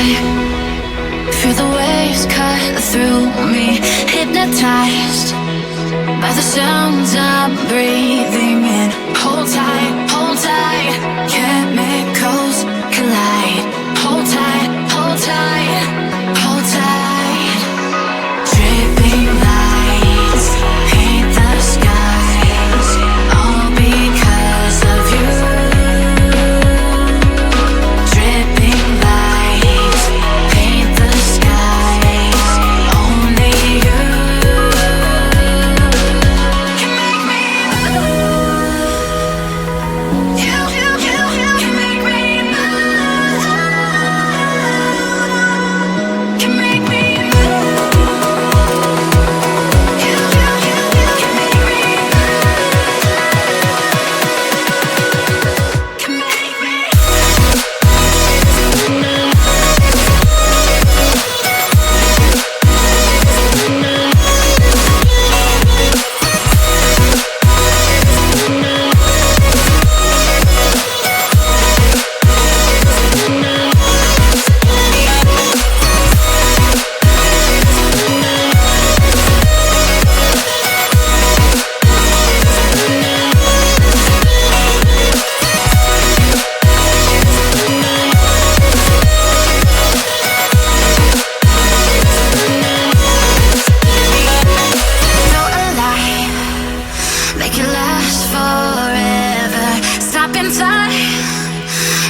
sky. Feel the waves cut through me, hypnotized by the sounds I'm breathing in. Hold tight, chemicals collide. Hold tight, hold tight, hold tight. Dripping lights paint the skies, all because of you. Dripping lights paint the skies, only you can make me move. You can make me move. Can make me move. You can make me move. Can make me. Feel alive, make it last forever. Stop in time,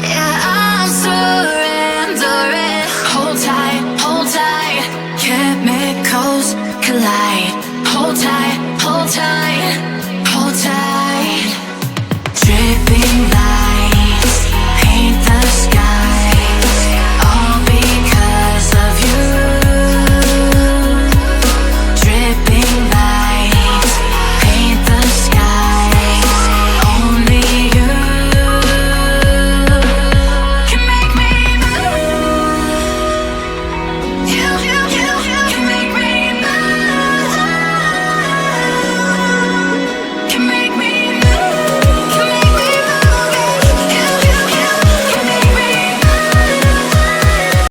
yeah, I'm surrendering. Hold tight, chemicals collide. Hold tight,